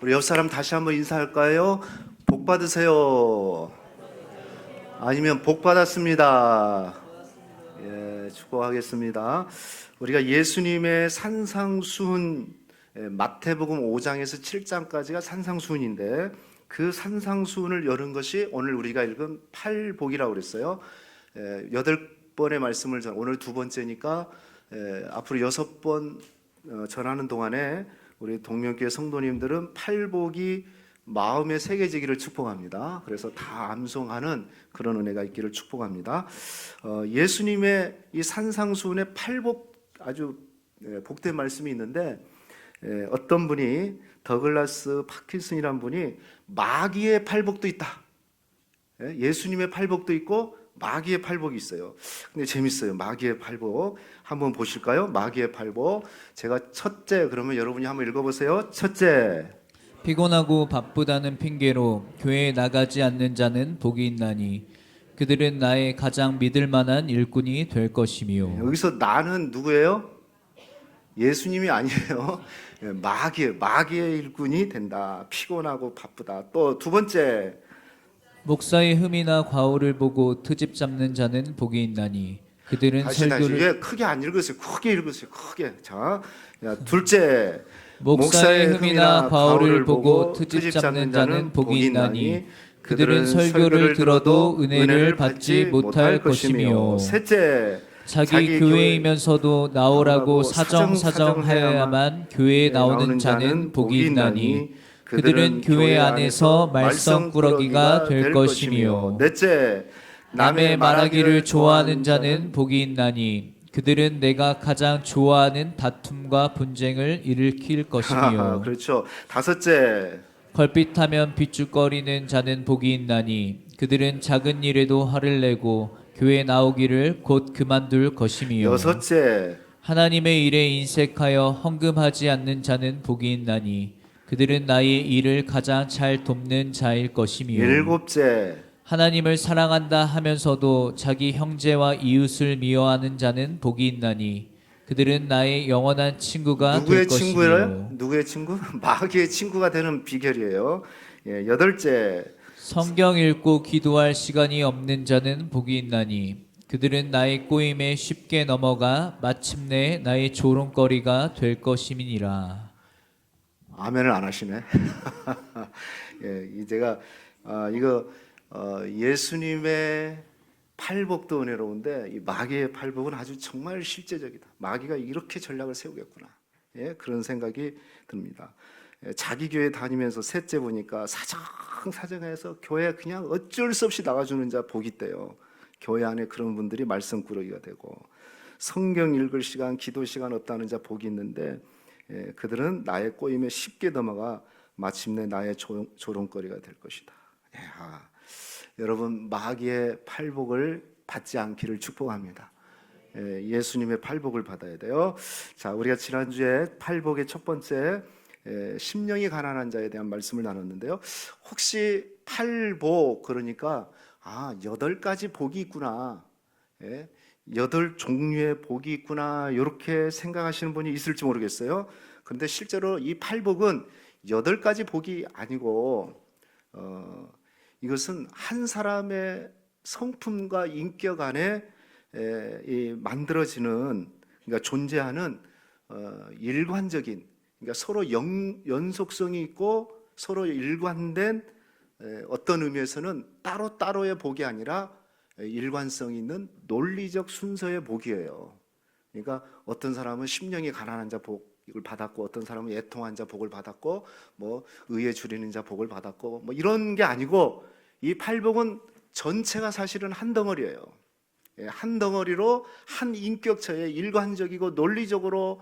우리 옆 사람 다시 한번 인사할까요? 복 받으세요. 아니면 복 받았습니다. 예, 축복하겠습니다. 우리가 예수님의 산상수훈, 마태복음 5장에서 7장까지가 산상수훈인데 그 산상수훈을 열은 것이 오늘 우리가 읽은 팔복이라고 그랬어요. 8번의 말씀을 오늘 두 번째니까 앞으로 6번 전하는 동안에 우리 동명교회 성도님들은 팔복이 마음에 새겨지기를 축복합니다. 그래서 다 암송하는 그런 은혜가 있기를 축복합니다. 예수님의 이 산상수훈의 팔복 아주 복된 말씀이 있는데 어떤 분이 더글라스 파킨슨이란 분이 마귀의 팔복도 있다. 예수님의 팔복도 있고 마귀의 팔복이 있어요. 근데 재밌어요. 마귀의 팔복 한번 보실까요? 마귀의 팔복. 제가 첫째 그러면 여러분이 한번 읽어보세요. 첫째, 피곤하고 바쁘다는 핑계로 교회에 나가지 않는 자는 복이 있나니 그들은 나의 가장 믿을 만한 일꾼이 될 것이며. 여기서 나는 누구예요? 예수님이 아니에요. 마귀의 일꾼이 된다. 피곤하고 바쁘다. 또 두 번째, 목사의 흠이나 과오를 보고 트집 잡는 자는 복이 있나니 그들은 다시 설교를 크게 안 읽으세요. 크게 읽으세요. 크게. 자, 둘째, 목사의 흠이나 과오를 보고 트집 잡는 자는 복이 있나니 그들은 설교를 들어도 은혜를 받지 못할 것이며. 셋째, 자기 교회이면서도 나오라고 사정하여야만 교회에 나오는 자는 복이 있나니 그들은 교회 안에서 말썽꾸러기가 될 것이며. 넷째, 남의 말하기를 좋아하는 자는 복이 있나니 그들은 내가 가장 좋아하는 다툼과 분쟁을 일으킬 것이며. 그렇죠. 다섯째, 걸핏하면 비죽거리는 자는 복이 있나니 그들은 작은 일에도 화를 내고 교회 나오기를 곧 그만둘 것이며. 여섯째, 하나님의 일에 인색하여 헌금하지 않는 자는 복이 있나니 그들은 나의 일을 가장 잘 돕는 자일 것이며. 일곱째, 하나님을 사랑한다 하면서도 자기 형제와 이웃을 미워하는 자는 복이 있나니 그들은 나의 영원한 친구가 될 것이며. 누구의 친구? 마귀의 친구가 되는 비결이에요. 여덟째, 성경 읽고 기도할 시간이 없는 자는 복이 있나니 그들은 나의 꼬임에 쉽게 넘어가 마침내 나의 조롱거리가 될 것임이니라. 아멘을 안 하시네. 제가 예수님의 팔복도 은혜로운데 이 마귀의 팔복은 아주 정말 실제적이다. 마귀가 이렇게 전략을 세우겠구나. 그런 생각이 듭니다. 자기 교회 다니면서 셋째 보니까 사정해서 교회 그냥 어쩔 수 없이 나가주는 자 복이 있대요. 교회 안에 그런 분들이 말썽꾸러기가 되고, 성경 읽을 시간, 기도 시간 없다는 자 복이 있는데 그들은 나의 꼬임에 쉽게 넘어가 마침내 나의 조롱거리가 될 것이다. 여러분, 마귀의 팔복을 받지 않기를 축복합니다. 예수님의 팔복을 받아야 돼요. 자, 우리가 지난주에 팔복의 첫 번째 심령이 가난한 자에 대한 말씀을 나눴는데요. 혹시 팔복 그러니까 8가지 복이 있구나, 8종류의 복이 있구나, 이렇게 생각하시는 분이 있을지 모르겠어요. 그런데 실제로 이 팔복은 8가지 복이 아니고 이것은 한 사람의 성품과 인격 안에 만들어지는, 그러니까 존재하는 일관적인, 그러니까 서로 연속성이 있고 서로 일관된, 어떤 의미에서는 따로따로의 복이 아니라 일관성 있는 논리적 순서의 복이에요. 그러니까 어떤 사람은 심령이 가난한 자 복을 받았고, 어떤 사람은 애통한 자 복을 받았고, 뭐 의에 줄이는 자 복을 받았고, 뭐 이런 게 아니고 이 팔복은 전체가 사실은 한 덩어리예요. 한 덩어리로 한 인격체의 일관적이고 논리적으로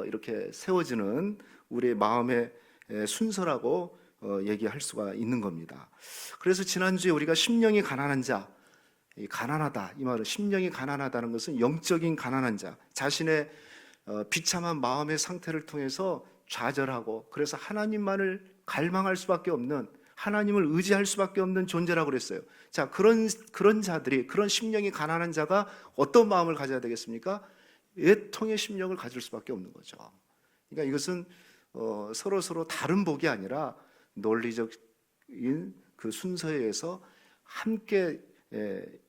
이렇게 세워지는 우리의 마음의 순서라고 얘기할 수가 있는 겁니다. 그래서 지난주에 우리가 심령이 가난한 자, 가난하다, 이 말은 심령이 가난하다는 것은 영적인 가난한 자, 자신의 비참한 마음의 상태를 통해서 좌절하고, 그래서 하나님만을 갈망할 수밖에 없는, 하나님을 의지할 수밖에 없는 존재라고 그랬어요. 자, 그런 자들이, 그런 심령이 가난한 자가 어떤 마음을 가져야 되겠습니까? 애통의 심령을 가질 수밖에 없는 거죠. 그러니까 이것은 서로 다른 복이 아니라 논리적인 그 순서에 의해서 함께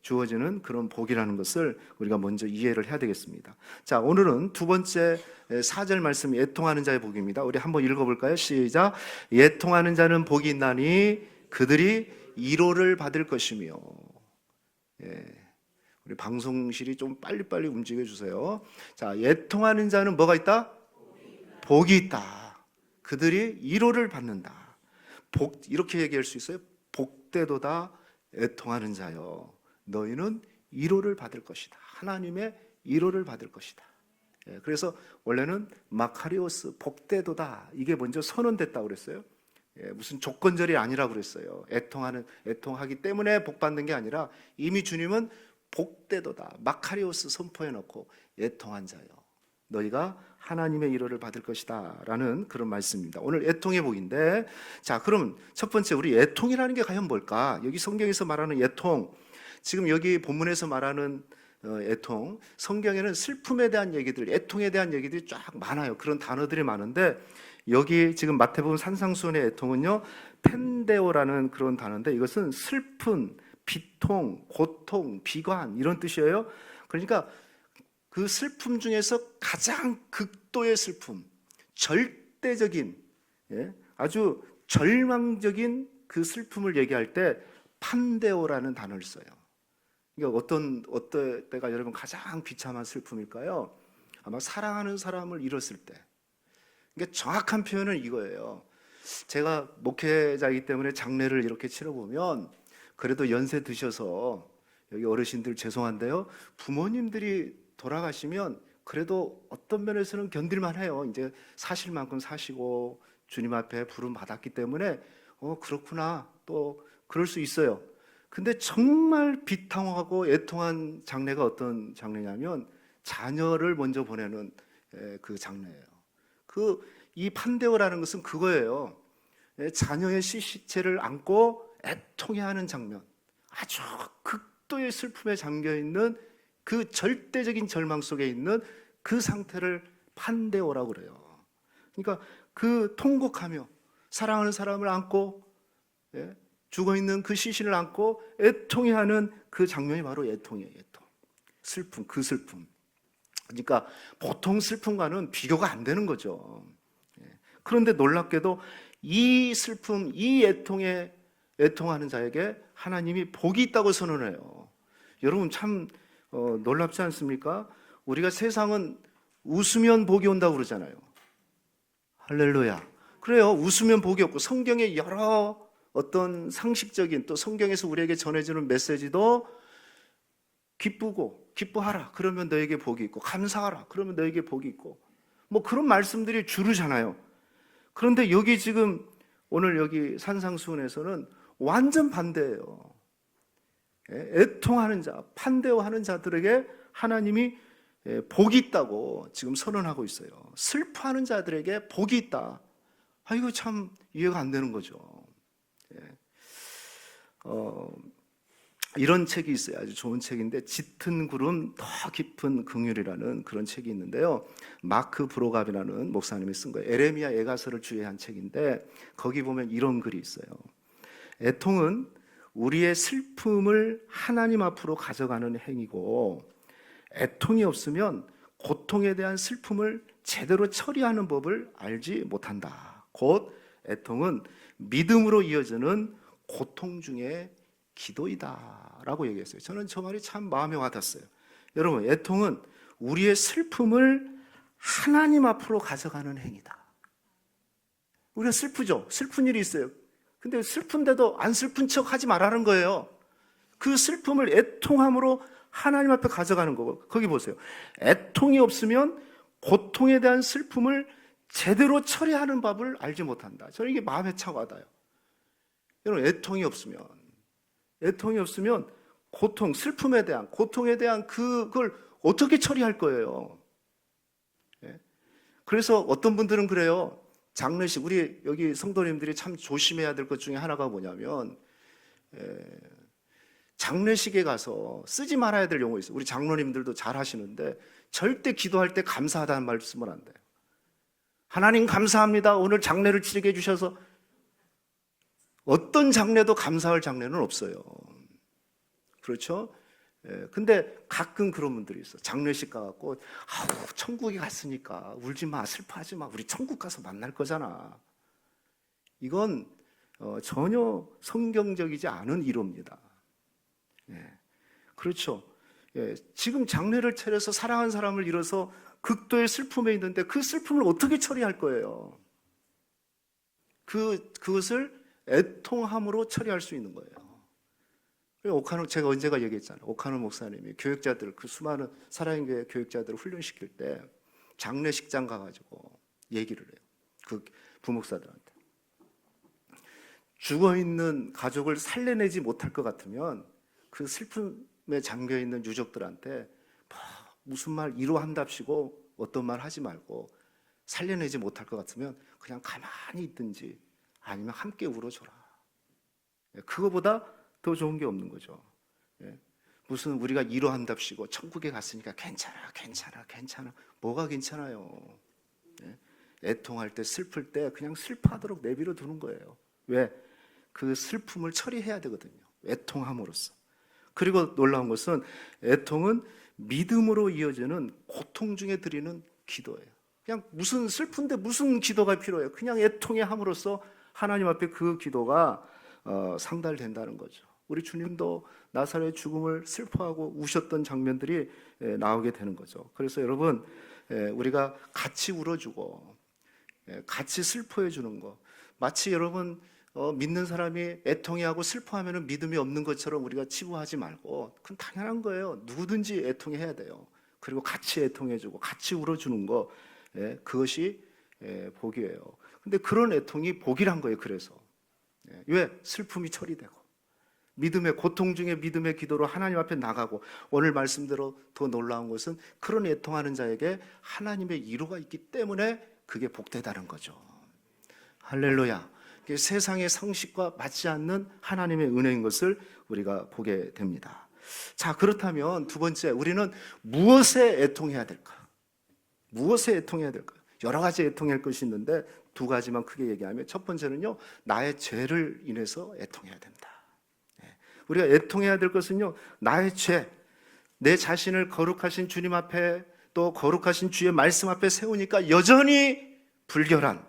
주어지는 그런 복이라는 것을 우리가 먼저 이해를 해야 되겠습니다. 자, 오늘은 두 번째 4절 말씀, 애통하는 자의 복입니다. 우리 한번 읽어볼까요? 시작. 애통하는 자는 복이 있나니 그들이 위로를 받을 것이며. 우리 방송실이 좀 빨리빨리 움직여 주세요. 자, 애통하는 자는 뭐가 있다? 복이 있다. 그들이 위로를 받는다. 복, 이렇게 얘기할 수 있어요. 복되도다 애통하는 자여, 너희는 위로를 받을 것이다. 하나님의 위로를 받을 것이다. 그래서 원래는 마카리오스, 복되도다, 이게 먼저 선언됐다고 그랬어요. 무슨 조건절이 아니라고 그랬어요. 애통하기 때문에 복 받는 게 아니라 이미 주님은 복되도다, 마카리오스 선포해 놓고 애통한 자여, 너희가 하나님의 위로를 받을 것이다 라는 그런 말씀입니다. 오늘 애통의 복인데, 자, 그럼 첫 번째, 우리 애통이라는 게 과연 뭘까? 여기 성경에서 말하는 애통, 지금 여기 본문에서 말하는 애통, 성경에는 슬픔에 대한 얘기들, 애통에 대한 얘기들이 쫙 많아요. 그런 단어들이 많은데, 여기 지금 마태복음 산상수훈의 애통은요, 펜데오라는 그런 단어인데, 이것은 슬픈, 비통, 고통, 비관, 이런 뜻이에요. 그러니까 그 슬픔 중에서 가장 극도의 슬픔, 절대적인, 아주 절망적인 그 슬픔을 얘기할 때 판데오라는 단어를 써요. 그러니까 어떨 때가 여러분 가장 비참한 슬픔일까요? 아마 사랑하는 사람을 잃었을 때. 그러니까 정확한 표현은 이거예요. 제가 목회자이기 때문에 장례를 이렇게 치러보면, 그래도 연세 드셔서 여기 어르신들 죄송한데요, 부모님들이 돌아가시면 그래도 어떤 면에서는 견딜만 해요. 이제 사실 만큼 사시고 주님 앞에 부름 받았기 때문에 그렇구나, 또 그럴 수 있어요. 근데 정말 비통하고 애통한 장례가 어떤 장례냐면 자녀를 먼저 보내는 그 장례예요. 이 판데오라는 것은 그거예요. 자녀의 시체를 안고 애통해하는 장면, 아주 극도의 슬픔에 잠겨있는 그 절대적인 절망 속에 있는 그 상태를 판데오라고 그래요. 그러니까 그 통곡하며 사랑하는 사람을 안고 죽어있는 그 시신을 안고 애통해하는 그 장면이 바로 애통이에요. 애통, 슬픔, 그 슬픔. 그러니까 보통 슬픔과는 비교가 안 되는 거죠. 그런데 놀랍게도 이 슬픔, 이 애통에 애통하는 자에게 하나님이 복이 있다고 선언해요. 여러분 참 놀랍지 않습니까? 우리가 세상은 웃으면 복이 온다고 그러잖아요. 할렐루야. 그래요. 웃으면 복이 없고, 성경의 여러 어떤 상식적인, 또 성경에서 우리에게 전해주는 메시지도 기쁘고 기뻐하라, 그러면 너에게 복이 있고, 감사하라, 그러면 너에게 복이 있고, 뭐 그런 말씀들이 주르잖아요. 그런데 여기 지금 오늘 여기 산상수훈에서는 완전 반대예요. 애통하는 자, 판데오하는 자들에게 하나님이 복이 있다고 지금 선언하고 있어요. 슬퍼하는 자들에게 복이 있다. 이거 참 이해가 안 되는 거죠. 이런 책이 있어요. 아주 좋은 책인데, 짙은 구름 더 깊은 긍휼이라는 그런 책이 있는데요, 마크 브로갑이라는 목사님이 쓴 거예요. 에레미야 애가서를 주의한 책인데, 거기 보면 이런 글이 있어요. 애통은 우리의 슬픔을 하나님 앞으로 가져가는 행위고, 애통이 없으면 고통에 대한 슬픔을 제대로 처리하는 법을 알지 못한다. 곧 애통은 믿음으로 이어지는 고통 중에 기도이다 라고 얘기했어요. 저는 저 말이 참 마음에 와닿았어요. 여러분, 애통은 우리의 슬픔을 하나님 앞으로 가져가는 행위다. 우리가 슬프죠? 슬픈 일이 있어요. 근데 슬픈데도 안 슬픈 척 하지 말라는 거예요. 그 슬픔을 애통함으로 하나님 앞에 가져가는 거고, 거기 보세요. 애통이 없으면 고통에 대한 슬픔을 제대로 처리하는 법을 알지 못한다. 저는 이게 마음에 참 와닿아요. 여러분, 애통이 없으면 고통, 슬픔에 대한, 고통에 대한 그걸 어떻게 처리할 거예요? 그래서 어떤 분들은 그래요. 장례식, 우리 여기 성도님들이 참 조심해야 될 것 중에 하나가 뭐냐면, 장례식에 가서 쓰지 말아야 될 용어 있어요. 우리 장로님들도 잘 하시는데, 절대 기도할 때 감사하다는 말씀을 안 돼요. 하나님 감사합니다. 오늘 장례를 치르게 해주셔서. 어떤 장례도 감사할 장례는 없어요. 그렇죠? 근데 가끔 그런 분들이 있어. 장례식 가갖고 아우 천국에 갔으니까 울지 마, 슬퍼하지 마, 우리 천국 가서 만날 거잖아. 이건 전혀 성경적이지 않은 이론입니다. 그렇죠. 지금 장례를 차려서 사랑한 사람을 잃어서 극도의 슬픔에 있는데 그 슬픔을 어떻게 처리할 거예요? 그것을 애통함으로 처리할 수 있는 거예요. 제가 언제가 얘기했잖아요. 오카노 목사님이 교육자들, 그 수많은 사랑교회 교육자들을 훈련시킬 때 장례식장 가가지고 얘기를 해요. 그 부목사들한테. 죽어있는 가족을 살려내지 못할 것 같으면 그 슬픔에 잠겨있는 유족들한테 무슨 말 위로한답시고 어떤 말 하지 말고 살려내지 못할 것 같으면 그냥 가만히 있든지 아니면 함께 울어줘라. 그거보다 더 좋은 게 없는 거죠. 무슨 우리가 위로한답시고 천국에 갔으니까 괜찮아. 뭐가 괜찮아요? 애통할 때 슬플 때 그냥 슬퍼하도록 내버려 두는 거예요. 왜? 그 슬픔을 처리해야 되거든요. 애통함으로써. 그리고 놀라운 것은 애통은 믿음으로 이어지는 고통 중에 드리는 기도예요. 그냥 무슨 슬픈데 무슨 기도가 필요해요? 그냥 애통의 함으로써 하나님 앞에 그 기도가 상달된다는 거죠. 우리 주님도 나사렛의 죽음을 슬퍼하고 우셨던 장면들이 나오게 되는 거죠. 그래서 여러분, 우리가 같이 울어주고 같이 슬퍼해 주는 거, 마치 여러분 믿는 사람이 애통해하고 슬퍼하면 믿음이 없는 것처럼 우리가 치부하지 말고, 그건 당연한 거예요. 누구든지 애통해야 돼요. 그리고 같이 애통해주고 같이 울어주는 거, 그것이 복이에요. 근데 그런 애통이 복이란 거예요. 그래서 왜? 슬픔이 처리되고 믿음의 고통 중에 믿음의 기도로 하나님 앞에 나가고, 오늘 말씀대로 더 놀라운 것은 그런 애통하는 자에게 하나님의 위로가 있기 때문에 그게 복되다는 거죠. 할렐루야. 세상의 상식과 맞지 않는 하나님의 은혜인 것을 우리가 보게 됩니다. 자, 그렇다면 두 번째, 우리는 무엇에 애통해야 될까? 무엇에 애통해야 될까요? 여러 가지 애통할 것이 있는데 두 가지만 크게 얘기하면, 첫 번째는요, 나의 죄를 인해서 애통해야 된다. 우리가 애통해야 될 것은요, 나의 죄, 내 자신을 거룩하신 주님 앞에, 또 거룩하신 주의 말씀 앞에 세우니까 여전히 불결한,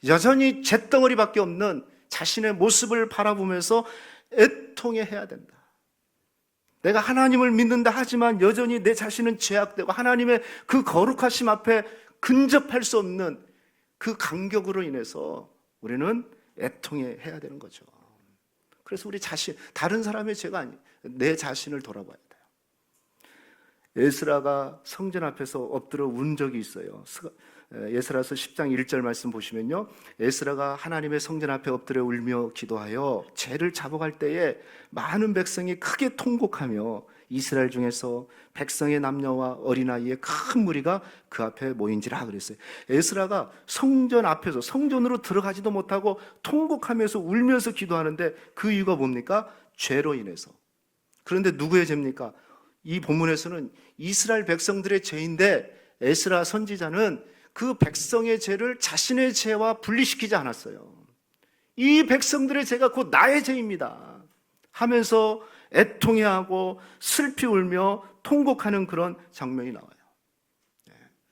여전히 잿덩어리밖에 없는 자신의 모습을 바라보면서 애통해야 된다. 내가 하나님을 믿는다 하지만 여전히 내 자신은 죄악되고 하나님의 그 거룩하심 앞에 근접할 수 없는 그 간격으로 인해서 우리는 애통해야 되는 거죠. 그래서 우리 자신, 다른 사람의 죄가 아니에요. 내 자신을 돌아봐야 돼요. 에스라가 성전 앞에서 엎드려 운 적이 있어요. 에스라서 10장 1절 말씀 보시면요, 에스라가 하나님의 성전 앞에 엎드려 울며 기도하여 죄를 잡아갈 때에 많은 백성이 크게 통곡하며 이스라엘 중에서 백성의 남녀와 어린아이의 큰 무리가 그 앞에 모인지라 그랬어요. 에스라가 성전 앞에서, 성전으로 들어가지도 못하고 통곡하면서 울면서 기도하는데 그 이유가 뭡니까? 죄로 인해서. 그런데 누구의 죄입니까? 이 본문에서는 이스라엘 백성들의 죄인데 에스라 선지자는 그 백성의 죄를 자신의 죄와 분리시키지 않았어요. 이 백성들의 죄가 곧 나의 죄입니다 하면서 애통해하고 슬피 울며 통곡하는 그런 장면이 나와요.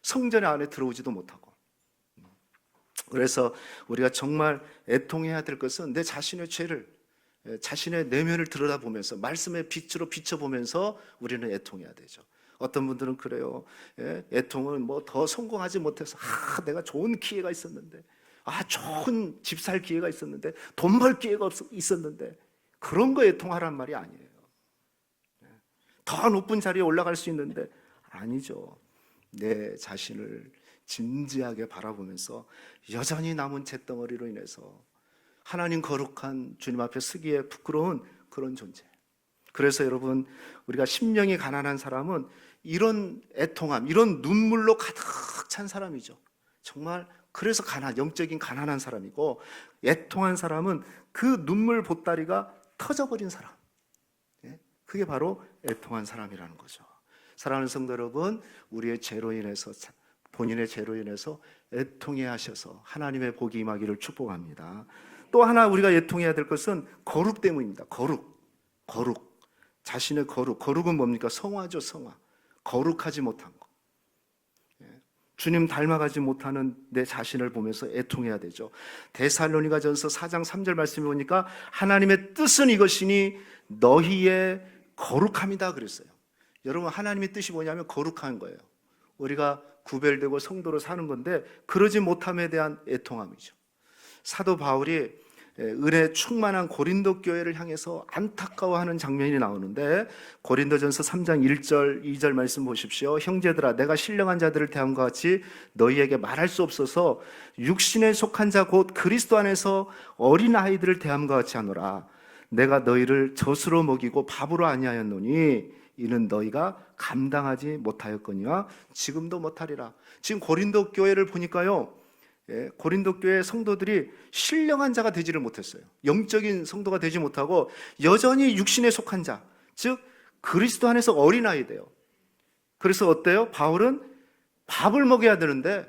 성전 안에 들어오지도 못하고. 그래서 우리가 정말 애통해야 될 것은 내 자신의 죄를, 자신의 내면을 들여다보면서 말씀의 빛으로 비춰보면서 우리는 애통해야 되죠. 어떤 분들은 그래요. 애통은 뭐 더 성공하지 못해서, 내가 좋은 기회가 있었는데, 좋은 집 살 기회가 있었는데, 돈 벌 기회가 있었는데, 그런 거 애통하란 말이 아니에요. 더 높은 자리에 올라갈 수 있는데, 아니죠. 내 자신을 진지하게 바라보면서 여전히 남은 잿덩어리로 인해서 하나님 거룩한 주님 앞에 서기에 부끄러운 그런 존재. 그래서 여러분, 우리가 심령이 가난한 사람은 이런 애통함, 이런 눈물로 가득 찬 사람이죠. 정말 그래서 영적인 가난한 사람이고, 애통한 사람은 그 눈물 보따리가 터져버린 사람. 그게 바로 애통한 사람이라는 거죠. 사랑하는 성도 여러분, 우리의 죄로 인해서 본인의 죄로 인해서 애통해 하셔서 하나님의 복이 임하기를 축복합니다. 또 하나 우리가 애통해야 될 것은 거룩 때문입니다. 거룩. 자신의 거룩은 뭡니까? 성화죠, 성화. 거룩하지 못한 것. 주님 닮아가지 못하는 내 자신을 보면서 애통해야 되죠. 데살로니가전서 4장 3절 말씀에 보니까 하나님의 뜻은 이것이니 너희의 거룩함이다 그랬어요. 여러분, 하나님의 뜻이 뭐냐면 거룩한 거예요. 우리가 구별되고 성도로 사는 건데 그러지 못함에 대한 애통함이죠. 사도 바울이 은혜 충만한 고린도 교회를 향해서 안타까워하는 장면이 나오는데 고린도전서 3장 1절 2절 말씀 보십시오. 형제들아, 내가 신령한 자들을 대함과 같이 너희에게 말할 수 없어서 육신에 속한 자 곧 그리스도 안에서 어린 아이들을 대함과 같이 하노라. 내가 너희를 젖으로 먹이고 밥으로 아니하였노니 이는 너희가 감당하지 못하였거니와 지금도 못하리라. 지금 고린도 교회를 보니까요, 고린도 교회 성도들이 신령한 자가 되지를 못했어요. 영적인 성도가 되지 못하고 여전히 육신에 속한 자, 즉 그리스도 안에서 어린아이돼요. 그래서 어때요? 바울은 밥을 먹여야 되는데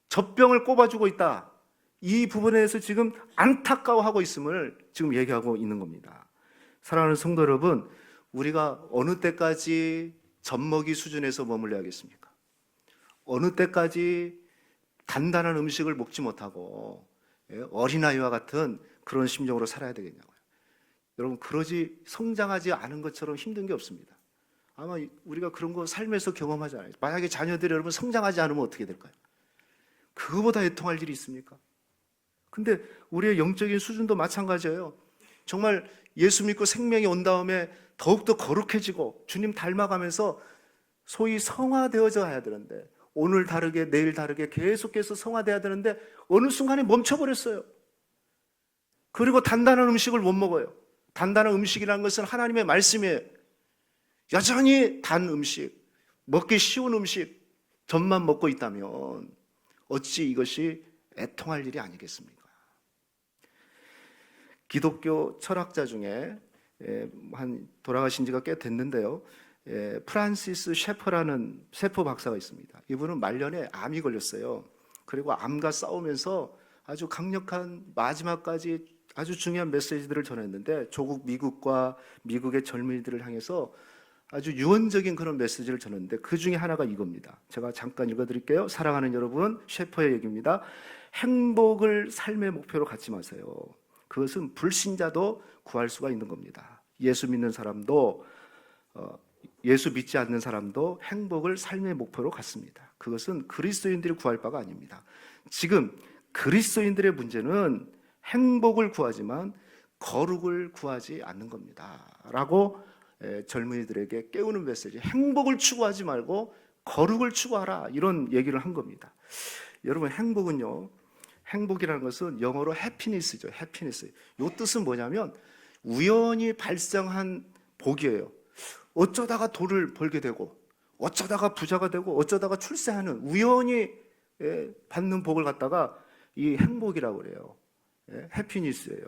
젖병을 꼽아주고 있다. 이 부분에 대해서 지금 안타까워하고 있음을 지금 얘기하고 있는 겁니다. 사랑하는 성도 여러분, 우리가 어느 때까지 젖먹이 수준에서 머물러야겠습니까? 어느 때까지 단단한 음식을 먹지 못하고 어린아이와 같은 그런 심정으로 살아야 되겠냐고요. 여러분, 그러지 성장하지 않은 것처럼 힘든 게 없습니다. 아마 우리가 그런 거 삶에서 경험하잖아요. 만약에 자녀들이 여러분 성장하지 않으면 어떻게 될까요? 그거보다 애통할 일이 있습니까? 근데 우리의 영적인 수준도 마찬가지예요. 정말 예수 믿고 생명이 온 다음에 더욱더 거룩해지고 주님 닮아가면서 소위 성화되어져 가야 되는데 오늘 다르게 내일 다르게 계속해서 성화돼야 되는데 어느 순간에 멈춰버렸어요. 그리고 단단한 음식을 못 먹어요. 단단한 음식이라는 것은 하나님의 말씀이에요. 여전히 단 음식, 먹기 쉬운 음식, 젖만 먹고 있다면 어찌 이것이 애통할 일이 아니겠습니까? 기독교 철학자 중에 돌아가신 지가 꽤 됐는데요, 프란시스 셰퍼라는 세포 박사가 있습니다. 이분은 말년에 암이 걸렸어요. 그리고 암과 싸우면서 아주 강력한 마지막까지 아주 중요한 메시지들을 전했는데 조국 미국과 미국의 젊은이들을 향해서 아주 유언적인 그런 메시지를 전했는데 그 중에 하나가 이겁니다. 제가 잠깐 읽어드릴게요. 사랑하는 여러분, 셰퍼의 얘기입니다. 행복을 삶의 목표로 갖지 마세요. 그것은 불신자도 구할 수가 있는 겁니다. 예수 믿는 사람도 예수 믿지 않는 사람도 행복을 삶의 목표로 갖습니다. 그것은 그리스도인들이 구할 바가 아닙니다. 지금 그리스도인들의 문제는 행복을 구하지만 거룩을 구하지 않는 겁니다. 라고 젊은이들에게 깨우는 메시지, 행복을 추구하지 말고 거룩을 추구하라, 이런 얘기를 한 겁니다. 여러분, 행복은요, 행복이라는 것은 영어로 해피니스죠. 해피니스. 이 뜻은 뭐냐면 우연히 발생한 복이에요. 어쩌다가 돈을 벌게 되고 어쩌다가 부자가 되고 어쩌다가 출세하는 우연히 받는 복을 갖다가 이 행복이라고 그래요. 해피니스예요.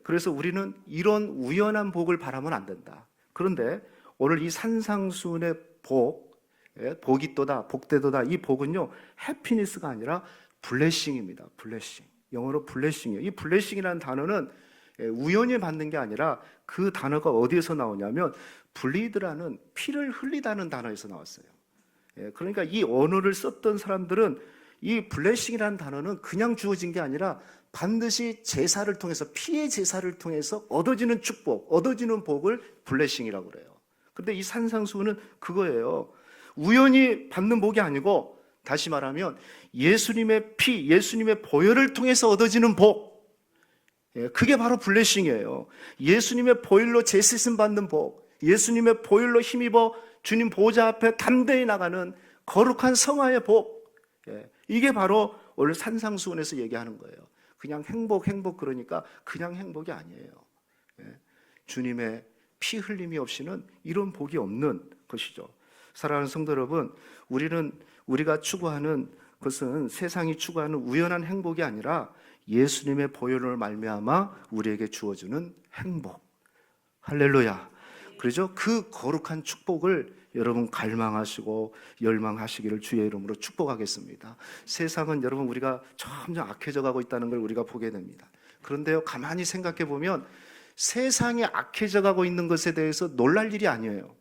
그래서 우리는 이런 우연한 복을 바라면 안 된다. 그런데 오늘 이 산상수훈의 복이 또다, 복되도다, 이 복은요, 해피니스가 아니라 블레싱입니다. 블레싱. 영어로 블레싱이에요. 이 블레싱이라는 단어는 우연히 받는 게 아니라 그 단어가 어디에서 나오냐면 블리드라는 피를 흘리다는 단어에서 나왔어요. 그러니까 이 언어를 썼던 사람들은 이 블레싱이라는 단어는 그냥 주어진 게 아니라 반드시 제사를 통해서, 피의 제사를 통해서 얻어지는 축복, 얻어지는 복을 블레싱이라고 그래요. 근데 이 산상수훈은 그거예요. 우연히 받는 복이 아니고, 다시 말하면 예수님의 피, 예수님의 보혈을 통해서 얻어지는 복, 그게 바로 블레싱이에요. 예수님의 보혈로 제시씀 받는 복, 예수님의 보혈로 힘입어 주님 보좌 앞에 담대히 나가는 거룩한 성화의 복, 이게 바로 오늘 산상수훈에서 얘기하는 거예요. 그냥 행복 그러니까 그냥 행복이 아니에요. 주님의 피 흘림이 없이는 이런 복이 없는 것이죠. 사랑하는 성도 여러분, 우리가 추구하는 것은 세상이 추구하는 우연한 행복이 아니라 예수님의 보혈을 말미암아 우리에게 주어주는 행복. 할렐루야. 그렇죠? 그 거룩한 축복을 여러분 갈망하시고 열망하시기를 주의 이름으로 축복하겠습니다. 세상은 여러분 우리가 점점 악해져 가고 있다는 걸 우리가 보게 됩니다. 그런데요, 가만히 생각해 보면 세상이 악해져 가고 있는 것에 대해서 놀랄 일이 아니에요.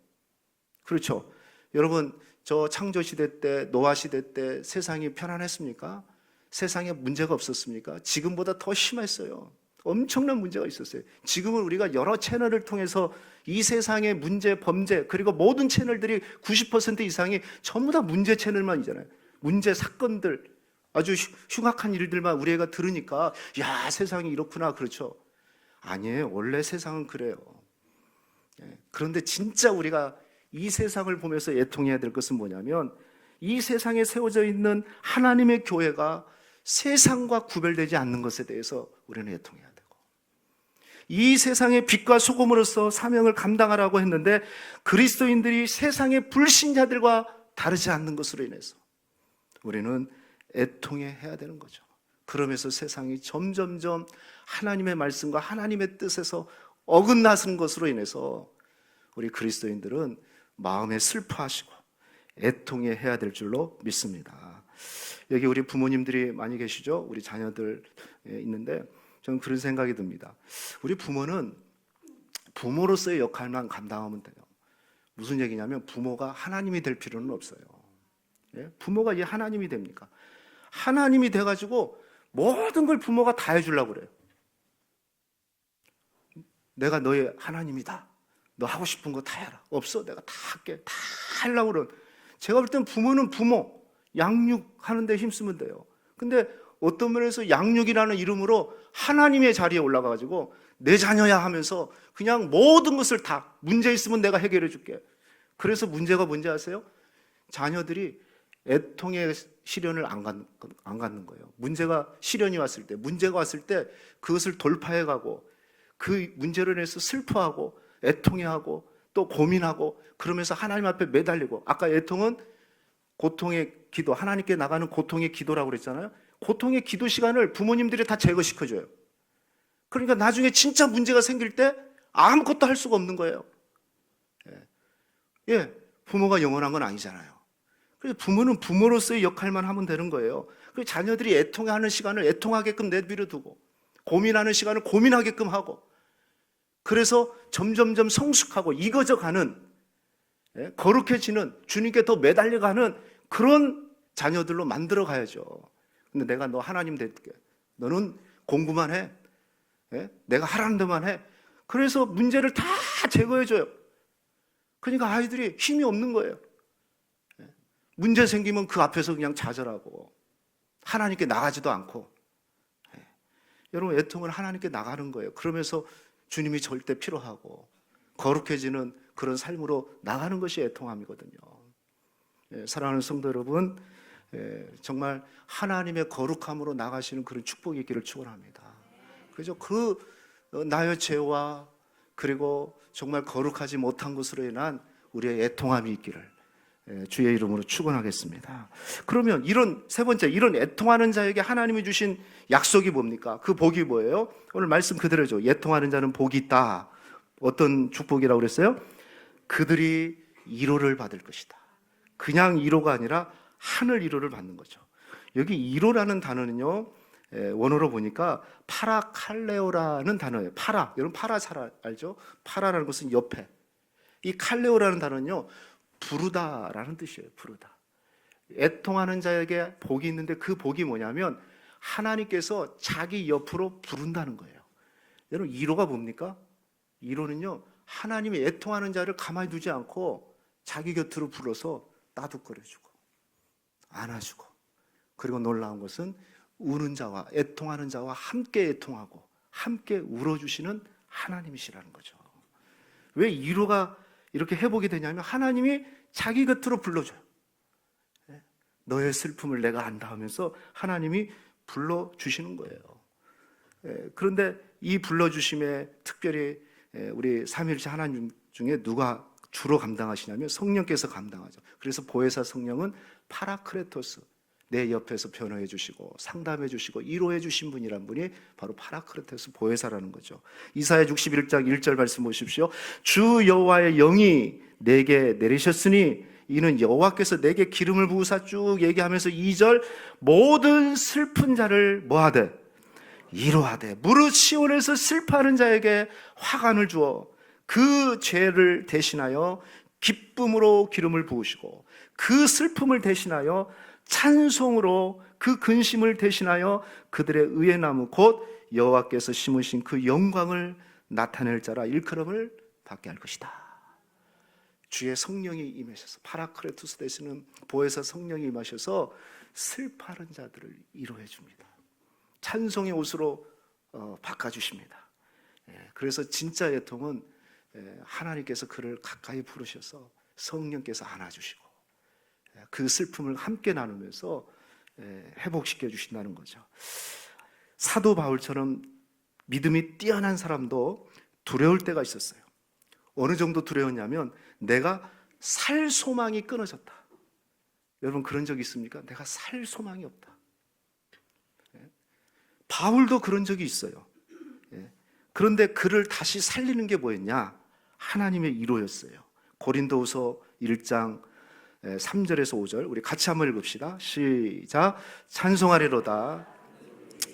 그렇죠? 여러분, 저 창조 시대 때, 노아 시대 때 세상이 편안했습니까? 세상에 문제가 없었습니까? 지금보다 더 심했어요. 엄청난 문제가 있었어요. 지금은 우리가 여러 채널을 통해서 이 세상의 문제, 범죄, 그리고 모든 채널들이 90% 이상이 전부 다 문제 채널만이잖아요. 문제 사건들, 아주 흉악한 일들만 우리 애가 들으니까 야, 세상이 이렇구나. 그렇죠? 아니에요. 원래 세상은 그래요. 그런데 진짜 우리가 이 세상을 보면서 애통해야 될 것은 뭐냐면 이 세상에 세워져 있는 하나님의 교회가 세상과 구별되지 않는 것에 대해서 우리는 애통해야 되고, 이 세상의 빛과 소금으로서 사명을 감당하라고 했는데 그리스도인들이 세상의 불신자들과 다르지 않는 것으로 인해서 우리는 애통해야 되는 거죠. 그러면서 세상이 점점점 하나님의 말씀과 하나님의 뜻에서 어긋나는 것으로 인해서 우리 그리스도인들은 마음에 슬퍼하시고 애통해야 될 줄로 믿습니다. 여기 우리 부모님들이 많이 계시죠? 우리 자녀들 있는데 저는 그런 생각이 듭니다. 우리 부모는 부모로서의 역할만 감당하면 돼요. 무슨 얘기냐면 부모가 하나님이 될 필요는 없어요. 부모가 이제 하나님이 됩니까? 하나님이 돼가지고 모든 걸 부모가 다 해주려고 그래요. 내가 너의 하나님이다. 너 하고 싶은 거 다 해라. 없어. 내가 다 할게. 다 하려고 그러는. 제가 볼 땐 부모는 부모, 양육하는 데 힘쓰면 돼요. 근데 어떤 면에서 양육이라는 이름으로 하나님의 자리에 올라가가지고 내 자녀야 하면서 그냥 모든 것을 다 문제 있으면 내가 해결해 줄게. 그래서 문제가 뭔지 아세요? 자녀들이 애통의 시련을 안 갖는 거예요. 시련이 왔을 때, 문제가 왔을 때 그것을 돌파해가고 그 문제로 인해서 슬퍼하고 애통해하고 또 고민하고 그러면서 하나님 앞에 매달리고, 아까 애통은 고통의 기도, 하나님께 나가는 고통의 기도라고 그랬잖아요. 고통의 기도 시간을 부모님들이 다 제거시켜줘요. 그러니까 나중에 진짜 문제가 생길 때 아무것도 할 수가 없는 거예요. 부모가 영원한 건 아니잖아요. 그래서 부모는 부모로서의 역할만 하면 되는 거예요. 그래서 자녀들이 애통하는 시간을 애통하게끔 내버려 두고 고민하는 시간을 고민하게끔 하고, 그래서 점점점 성숙하고 익어져가는, 거룩해지는, 주님께 더 매달려가는 그런 자녀들로 만들어 가야죠. 근데 내가 너 하나님 될게, 너는 공부만 해, 내가 하라는 대만 해. 그래서 문제를 다 제거해줘요. 그러니까 아이들이 힘이 없는 거예요. 문제 생기면 그 앞에서 그냥 좌절하고 하나님께 나가지도 않고. 여러분, 애통은 하나님께 나가는 거예요. 그러면서 주님이 절대 필요하고 거룩해지는 그런 삶으로 나가는 것이 애통함이거든요. 사랑하는 성도 여러분, 정말 하나님의 거룩함으로 나가시는 그런 축복이 있기를 축원합니다. 그래서 나의 죄와 그리고 정말 거룩하지 못한 것으로 인한 우리의 애통함이 있기를 주의 이름으로 축원하겠습니다. 그러면 세 번째, 이런 애통하는 자에게 하나님이 주신 약속이 뭡니까? 그 복이 뭐예요? 오늘 말씀 그대로죠. 애통하는 자는 복이 있다. 어떤 축복이라고 그랬어요? 그들이 위로를 받을 것이다. 그냥 위로가 아니라 하늘 위로를 받는 거죠. 여기 위로라는 단어는요, 원어로 보니까 파라칼레오라는 단어예요. 여러분 파라 잘 알죠? 파라라는 것은 옆에. 이 칼레오라는 단어는요, 부르다라는 뜻이에요. 부르다. 애통하는 자에게 복이 있는데 그 복이 뭐냐면 하나님께서 자기 옆으로 부른다는 거예요. 여러분, 위로가 뭡니까? 위로는요, 하나님이 애통하는 자를 가만히 두지 않고 자기 곁으로 불러서 따뜻거려주고 안아주고, 그리고 놀라운 것은 우는 자와 애통하는 자와 함께 애통하고 함께 울어주시는 하나님이시라는 거죠. 왜 위로가 이렇게 회복이 되냐면 하나님이 자기 곁으로 불러줘요. 너의 슬픔을 내가 안다 하면서 하나님이 불러주시는 거예요. 그런데 이 불러주심에 특별히 우리 삼위일체 하나님 중에 누가 주로 감당하시냐면 성령께서 감당하죠. 그래서 보혜사 성령은 파라크레토스, 내 옆에서 변호해 주시고 상담해 주시고 위로해 주신 분이란 분이 바로 파라크레토스 보혜사라는 거죠. 이사야 61장 1절 말씀 보십시오. 주 여호와의 영이 내게 내리셨으니 이는 여호와께서 내게 기름을 부으사 쭉 얘기하면서 2절 모든 슬픈 자를 뭐하되 위로하되 무릇 시온에서 슬퍼하는 자에게 화관을 주어 그 죄를 대신하여 기쁨으로 기름을 부으시고 그 슬픔을 대신하여 찬송으로 그 근심을 대신하여 그들의 의의 나무 곧 여호와께서 심으신 그 영광을 나타낼 자라 일컬음을 받게 할 것이다. 주의 성령이 임하셔서 파라크레토스 되시는 보혜사 성령이 임하셔서 슬퍼하는 자들을 위로해 줍니다. 찬송의 옷으로 바꿔주십니다. 그래서 진짜 애통은 하나님께서 그를 가까이 부르셔서 성령께서 안아주시고 그 슬픔을 함께 나누면서 회복시켜 주신다는 거죠. 사도 바울처럼 믿음이 뛰어난 사람도 두려울 때가 있었어요. 어느 정도 두려웠냐면 내가 살 소망이 끊어졌다. 여러분 그런 적 있습니까? 내가 살 소망이 없다. 바울도 그런 적이 있어요. 그런데 그를 다시 살리는 게 뭐였냐? 하나님의 위로였어요. 고린도후서 1장 3절에서 5절 우리 같이 한번 읽읍시다. 시작. 찬송하리로다.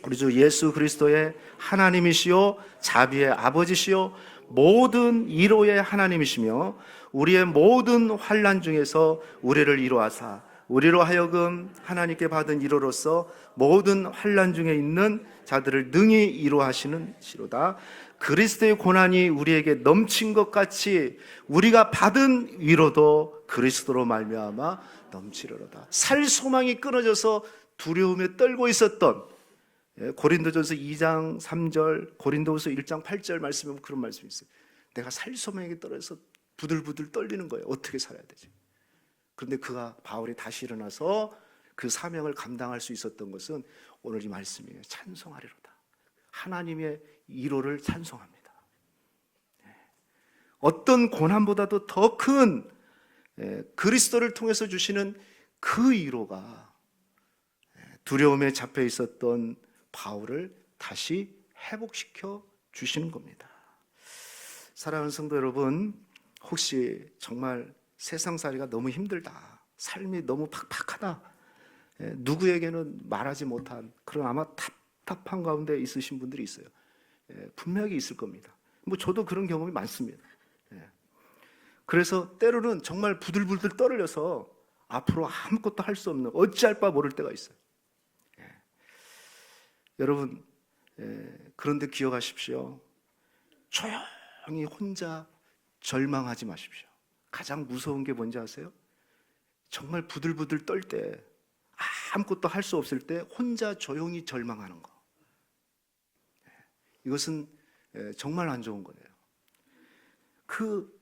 우리 주 예수 그리스도의 하나님이시요 자비의 아버지시요 모든 위로의 하나님이시며 우리의 모든 환난 중에서 우리를 위로하사 우리로 하여금 하나님께 받은 위로로서 모든 환난 중에 있는 자들을 능히 위로하시는 시로다. 그리스도의 고난이 우리에게 넘친 것 같이 우리가 받은 위로도 그리스도로 말미암아 넘치리로다. 살 소망이 끊어져서 두려움에 떨고 있었던 고린도전서 2장 3절, 고린도후서 1장 8절 말씀에 보면 그런 말씀이 있어요. 내가 살 소망에 떨어져서 부들부들 떨리는 거예요. 어떻게 살아야 되지? 그런데 바울이 다시 일어나서 그 사명을 감당할 수 있었던 것은 오늘 이 말씀이에요. 찬송하리로다. 하나님의 위로를 찬송합니다. 어떤 고난보다도 더 큰 그리스도를 통해서 주시는 그 위로가 두려움에 잡혀 있었던 바울을 다시 회복시켜 주시는 겁니다. 사랑하는 성도 여러분, 혹시 정말 세상살이가 너무 힘들다, 삶이 너무 팍팍하다, 누구에게는 말하지 못한 그런 아마 답답한 가운데 있으신 분들이 있어요. 분명히 있을 겁니다. 뭐 저도 그런 경험이 많습니다. 그래서 때로는 정말 부들부들 떨려서 앞으로 아무것도 할 수 없는 어찌할 바 모를 때가 있어요. 여러분, 그런데 기억하십시오. 조용히 혼자 절망하지 마십시오. 가장 무서운 게 뭔지 아세요? 정말 부들부들 떨 때, 아무것도 할 수 없을 때 혼자 조용히 절망하는 거. 이것은 정말 안 좋은 거예요. 그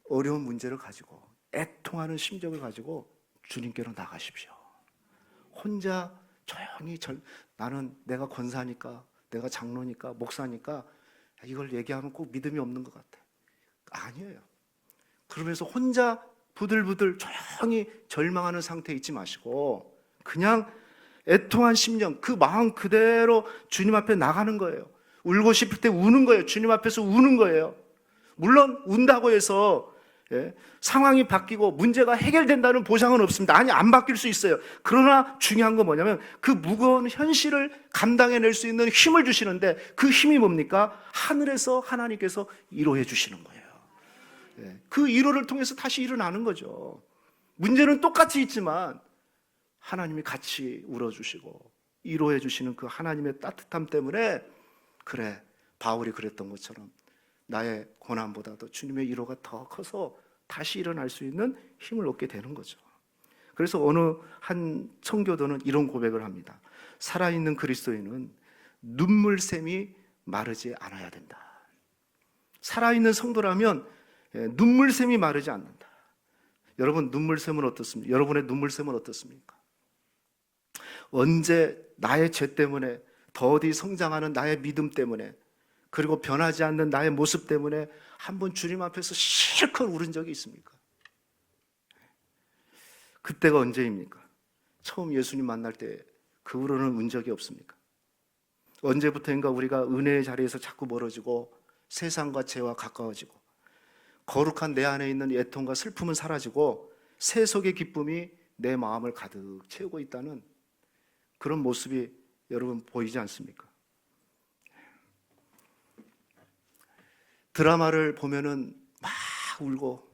어려운 문제를 가지고 애통하는 심정을 가지고 주님께로 나가십시오. 혼자 조용히 나는 내가 권사니까, 내가 장로니까, 목사니까 이걸 얘기하면 꼭 믿음이 없는 것 같아. 아니에요. 그러면서 혼자 부들부들 조용히 절망하는 상태에 있지 마시고 그냥 애통한 심령, 그 마음 그대로 주님 앞에 나가는 거예요. 울고 싶을 때 우는 거예요. 주님 앞에서 우는 거예요. 물론 운다고 해서 상황이 바뀌고 문제가 해결된다는 보장은 없습니다. 아니, 안 바뀔 수 있어요. 그러나 중요한 건 뭐냐면 그 무거운 현실을 감당해낼 수 있는 힘을 주시는데 그 힘이 뭡니까? 하늘에서 하나님께서 위로해 주시는 거예요. 그 위로를 통해서 다시 일어나는 거죠. 문제는 똑같이 있지만 하나님이 같이 울어주시고 위로해 주시는 그 하나님의 따뜻함 때문에 그래, 바울이 그랬던 것처럼 나의 고난보다도 주님의 위로가 더 커서 다시 일어날 수 있는 힘을 얻게 되는 거죠. 그래서 어느 한 청교도는 이런 고백을 합니다. 살아있는 그리스도인은 눈물샘이 마르지 않아야 된다. 살아있는 성도라면 눈물샘이 마르지 않는다. 여러분, 눈물샘은 어떻습니까? 여러분의 눈물샘은 어떻습니까? 언제 나의 죄 때문에, 더디 성장하는 나의 믿음 때문에, 그리고 변하지 않는 나의 모습 때문에 한번 주님 앞에서 실컷 울은 적이 있습니까? 그때가 언제입니까? 처음 예수님 만날 때 그 후로는 은 적이 없습니까? 언제부터인가 우리가 은혜의 자리에서 자꾸 멀어지고 세상과 죄와 가까워지고 거룩한 내 안에 있는 애통과 슬픔은 사라지고 세속의 기쁨이 내 마음을 가득 채우고 있다는 그런 모습이 여러분 보이지 않습니까? 드라마를 보면은 막 울고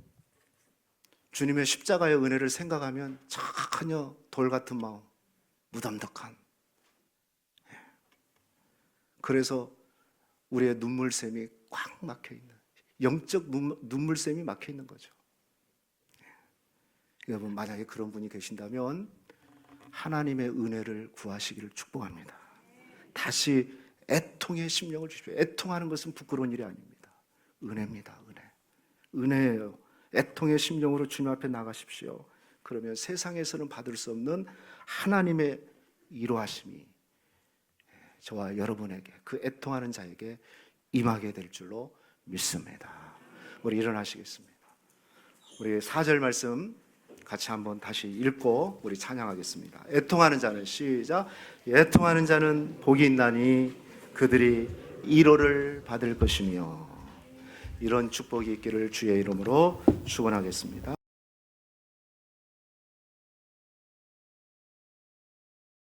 주님의 십자가의 은혜를 생각하면 전혀 돌 같은 마음, 무덤덕한. 그래서 우리의 눈물샘이 꽉 막혀 있는, 영적 눈물샘이 막혀 있는 거죠. 여러분, 만약에 그런 분이 계신다면 하나님의 은혜를 구하시기를 축복합니다. 다시 애통의 심령을 주십시오. 애통하는 것은 부끄러운 일이 아닙니다. 은혜입니다. 은혜예요. 애통의 심령으로 주님 앞에 나가십시오. 그러면 세상에서는 받을 수 없는 하나님의 위로하심이 저와 여러분에게, 그 애통하는 자에게 임하게 될 줄로 믿습니다. 우리 일어나시겠습니다. 우리 4절 말씀 같이 한번 다시 읽고 우리 찬양하겠습니다. 애통하는 자는, 시작. 애통하는 자는 복이 있나니 그들이 위로를 받을 것이며. 이런 축복이 있기를 주의 이름으로 축원하겠습니다.